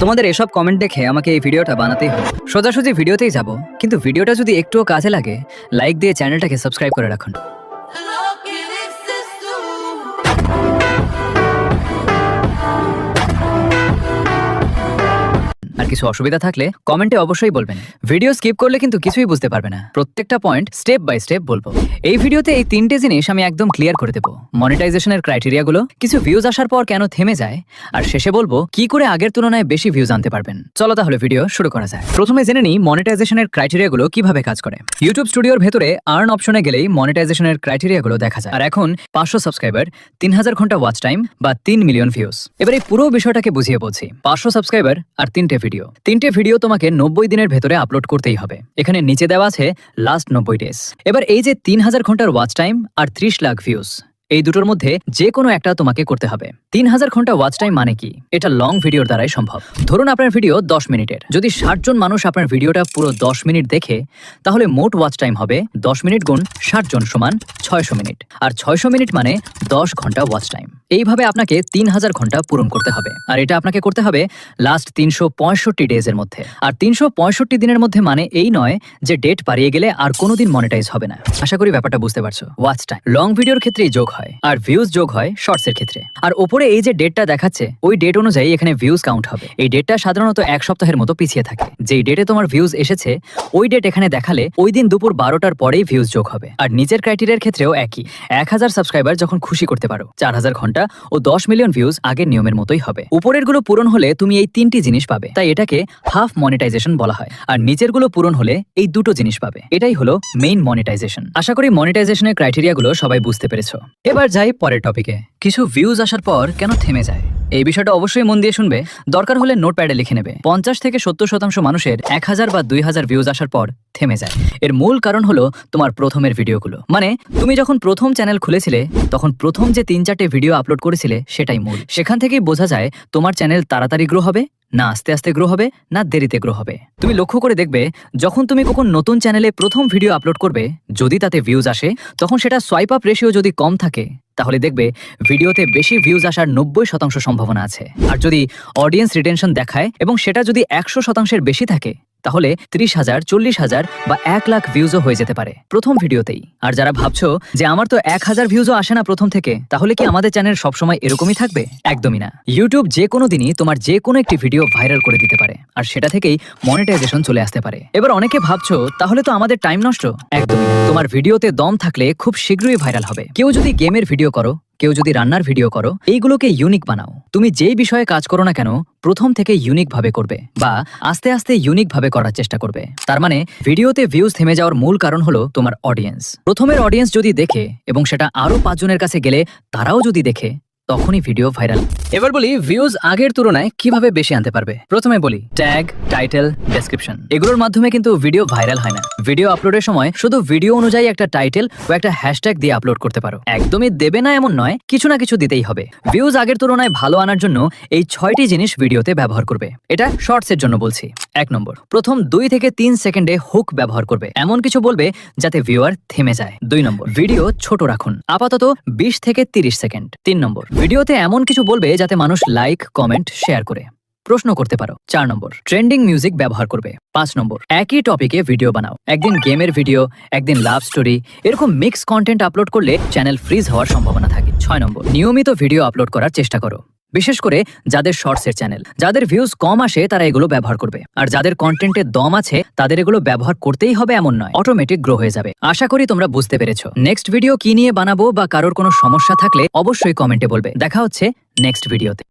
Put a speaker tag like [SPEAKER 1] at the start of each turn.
[SPEAKER 1] তোমাদের এসব কমেন্ট দেখে আমাকে এই ভিডিওটা বানাতেই হবে। সোজাসুজি ভিডিওতেই যাব, কিন্তু ভিডিওটা যদি একটুও কাজে লাগে লাইক দিয়ে চ্যানেলটাকে সাবস্ক্রাইব করে রাখুন। আর কিছু অসুবিধা থাকলে কমেন্টে অবশ্যই বলবেন। ভিডিও স্কিপ করলে কিন্তু কিছুই বুঝতে পারবে না। প্রত্যেকটা পয়েন্ট স্টেপ বাই স্টেপ বলবো। এই ভিডিওতে এই তিনটে জিনিস আমি একদম ক্লিয়ার করে দেবো। মনিটাইজেশনের ক্রাইটেরিয়াগুলো, কিছু ভিউজ আসার পর কেন থেমে যায়, আর শেষে বলবো কি করে আগের তুলনায় বেশি ভিউজ আনতে পারবেন। চলো তাহলে ভিডিও শুরু করা যায়। প্রথমে জেনে নিই মনিটাইজেশনের ক্রাইটেরিয়াগুলো কিভাবে কাজ করে। ইউটিউব স্টুডিওর ভেতরে আর্ন অপশনে গেলেই মনিটাইজেশনের ক্রাইটেরিয়াগুলো দেখা যায়। আর এখন 500 সাবস্ক্রাইবার, 3000 ঘন্টা ওয়াচ টাইম বা 3 মিলিয়ন ভিউজ। এবার এই পুরো বিষয়টাকে বুঝিয়ে বলছি। 500 সাবস্ক্রাইবার আর তিনটে ভিডিও তোমাকে 90 দিনের ভেতরে আপলোড করতেই হবে। এখানে নিচে দেওয়া আছে লাস্ট 90 ডেজ। এবার এই যে 3000 ঘন্টার ওয়াচ টাইম আর 30 লাখ ভিউজ, এই দুটোর মধ্যে যে কোনো একটা তোমাকে করতে হবে। 3000 ঘন্টা ওয়াচ টাইম মানে কি? এটা লং ভিডিওর দ্বারাই সম্ভব। ধরুন আপনার ভিডিও 10 মিনিটের, যদি 60 জন মানুষ আপনার ভিডিওটা পুরো 10 মিনিট দেখে, তাহলে মোট ওয়াচ টাইম হবে 10 মিনিট গুণ 60 জন সমান 600 মিনিট। আর 600 মিনিট মানে 10 ঘন্টা ওয়াচ টাইম। এইভাবে আপনাকে 3000 ঘন্টা পূরণ করতে হবে। আর এটা আপনাকে করতে হবে লাস্ট 365 ডেজের মধ্যে। আর 365 দিনের মধ্যে মানে এই নয় যে ডেট পারিয়ে গেলে আর কোনোদিন মনিটাইজ হবে না। আশা করি ব্যাপারটা বুঝতে পারছো। ওয়াচ টাইম লং ভিডিওর ক্ষেত্রেই যোগ হয়, আর ভিউজ যোগ হয় শর্টসের ক্ষেত্রে। আর ওপরে এই যে ডেটটা দেখাচ্ছে, ওই ডেট অনুযায়ী এখানে ভিউজ কাউন্ট হবে। এই ডেটটা সাধারণত 1 সপ্তাহের মতো পিছিয়ে থাকে। যেই ডেটে তোমার ভিউজ এসেছে ওই ডেট এখানে দেখালে ওই দিন দুপুর 12টার পরেই ভিউজ যোগ হবে। আর নিচের ক্রাইটেরিয়ার ক্ষেত্রেও একই। 1000 সাবস্ক্রাইবার যখন খুশি করতে পারো, 4000 ঘন্টা ও 10 মিলিয়ন ভিউজ আগের নিয়মের মতোই হবে। উপরের গুলো পূরণ হলে তুমি এই তিনটি জিনিস পাবে, তাই এটাকে হাফ মনিটাইজেশন বলা হয়। আর নিচের গুলো পূরণ হলে এই দুটো জিনিস পাবে। এটাই হলো মেইন মনিটাইজেশন। আশা করি মনিটাইজেশনের ক্রাইটেরিয়া গুলো সবাই বুঝতে পেরেছো। এবার যাই পরের টপিকে, কিছু ভিউজ আসার পর কেন থেমে যায়। এই বিষয়টা অবশ্যই মন দিয়ে শুনবে, দরকার হলে নোটপ্যাডে লিখে নেবে। 50 থেকে 70% মানুষের 1000 বা 2000 ভিউজ আসার পর থেমে যায়। এর মূল কারণ হলো তোমার প্রথমের ভিডিওগুলো। মানে তুমি যখন প্রথম চ্যানেল খুলেছিলে তখন প্রথম যে 3-4টে ভিডিও আপলোড করেছিলে সেটাই মূল। সেখান থেকেই বোঝা যায় তোমার চ্যানেল তাড়াতাড়ি গ্রো হবে না আস্তে আস্তে গ্রো হবে না দেরিতে গ্রো হবে। তুমি লক্ষ্য করে দেখবে যখন তুমি কখন নতুন চ্যানেলে প্রথম ভিডিও আপলোড করবে, যদি তাতে ভিউজ আসে তখন সেটা সোয়াইপ আপ রেশিও যদি কম থাকে তাহলে দেখবে ভিডিওতে বেশি ভিউজ আসার 90% সম্ভাবনা আছে। আর যদি অডিয়েন্স রিটেনশন দেখায় এবং সেটা যদি 100%-এর বেশি থাকে, তাহলে 30,000, 40,000 বা 1 লাখ ভিউজও হয়ে যেতে পারে প্রথম ভিডিওতেই। আর যারা ভাবছো যে আমার তো 1000 ভিউজও আসে না প্রথম থেকে, তাহলে কি আমাদের চ্যানেল সবসময় এরকমই থাকবে? একদমই না। ইউটিউব যে কোনো দিনই তোমার যে কোনো একটি ভিডিও ভাইরাল করে দিতে পারে, আর সেটা থেকেই মনিটাইজেশন চলে আসতে পারে। এবার অনেকে ভাবছো তাহলে তো আমাদের টাইম নষ্ট। একদমই। তোমার ভিডিওতে দম থাকলে খুব শীঘ্রই ভাইরাল হবে। কেউ যদি গেমের ভিডিও করো, কেউ যদি রান্নার ভিডিও করো, এইগুলোকে ইউনিক বানাও। তুমি যেই বিষয়ে কাজ করো না কেন প্রথম থেকে ইউনিক ভাবে করবে বা আস্তে আস্তে ইউনিক ভাবে করার চেষ্টা করবে। তার মানে ভিডিওতে ভিউজ থেমে যাওয়ার মূল কারণ হলো তোমার অডিয়েন্স। প্রথমের অডিয়েন্স যদি দেখে এবং সেটা আরো 5 জনের কাছে গেলে তারাও যদি দেখে, তখনই ভিডিও ভাইরাল। এবার বলি ভিউজ আগের তুলনায় কিভাবে বেশি আনতে পারবে। প্রথমে বলি ট্যাগ, টাইটেল, ডেসক্রিপশন। এগুলোর মাধ্যমে কিন্তু ভিডিও ভাইরাল হয় না। ভিডিও আপলোডের সময় শুধু ভিডিও অনুযায়ী একটা টাইটেল ও একটা হ্যাশট্যাগ দিয়ে আপলোড করতে পারো। একদমই দেবে না এমন নয়, কিছু না কিছু দিতেই হবে। ভিউজ আগের তুলনায় ভালো আনার জন্য এই 6টি জিনিস ভিডিওতে ব্যবহার করবে। এটা শর্টসের জন্য বলছি। 1 নম্বর, প্রথম 2 থেকে 3 সেকেন্ডে হুক ব্যবহার করবে। এমন কিছু বলবে যাতে ভিউয়ার থেমে যায়। 2 নম্বর, ভিডিও ছোট রাখুন, আপাতত 20 থেকে 30 সেকেন্ড। 3 নম্বর, ভিডিওতে এমন কিছু বলবে যাতে মানুষ লাইক, কমেন্ট, শেয়ার করে, প্রশ্ন করতে পারো। 4 নম্বর, ট্রেন্ডিং মিউজিক ব্যবহার করবে। 5 নম্বর, একই টপিকে ভিডিও বানাও। একদিন গেমের ভিডিও, একদিন লাভ স্টোরি, এরকম মিক্স কন্টেন্ট আপলোড করলে চ্যানেল ফ্রিজ হওয়ার সম্ভাবনা থাকে। 6 নম্বর, নিয়মিত ভিডিও আপলোড করার চেষ্টা করো। বিশেষ করে যাদের শর্টসের চ্যানেল, যাদের ভিউজ কম আসে তারা এগুলো ব্যবহার করবে। আর যাদের কন্টেন্টের দম আছে তাদের এগুলো ব্যবহার করতেই হবে এমন নয়, অটোমেটিক গ্রো হয়ে যাবে। আশা করি তোমরা বুঝতে পেরেছো। নেক্সট ভিডিও কি নিয়ে বানাবো বা কারোর কোনো সমস্যা থাকলে অবশ্যই কমেন্টে বলবে। দেখা হচ্ছে নেক্সট ভিডিওতে।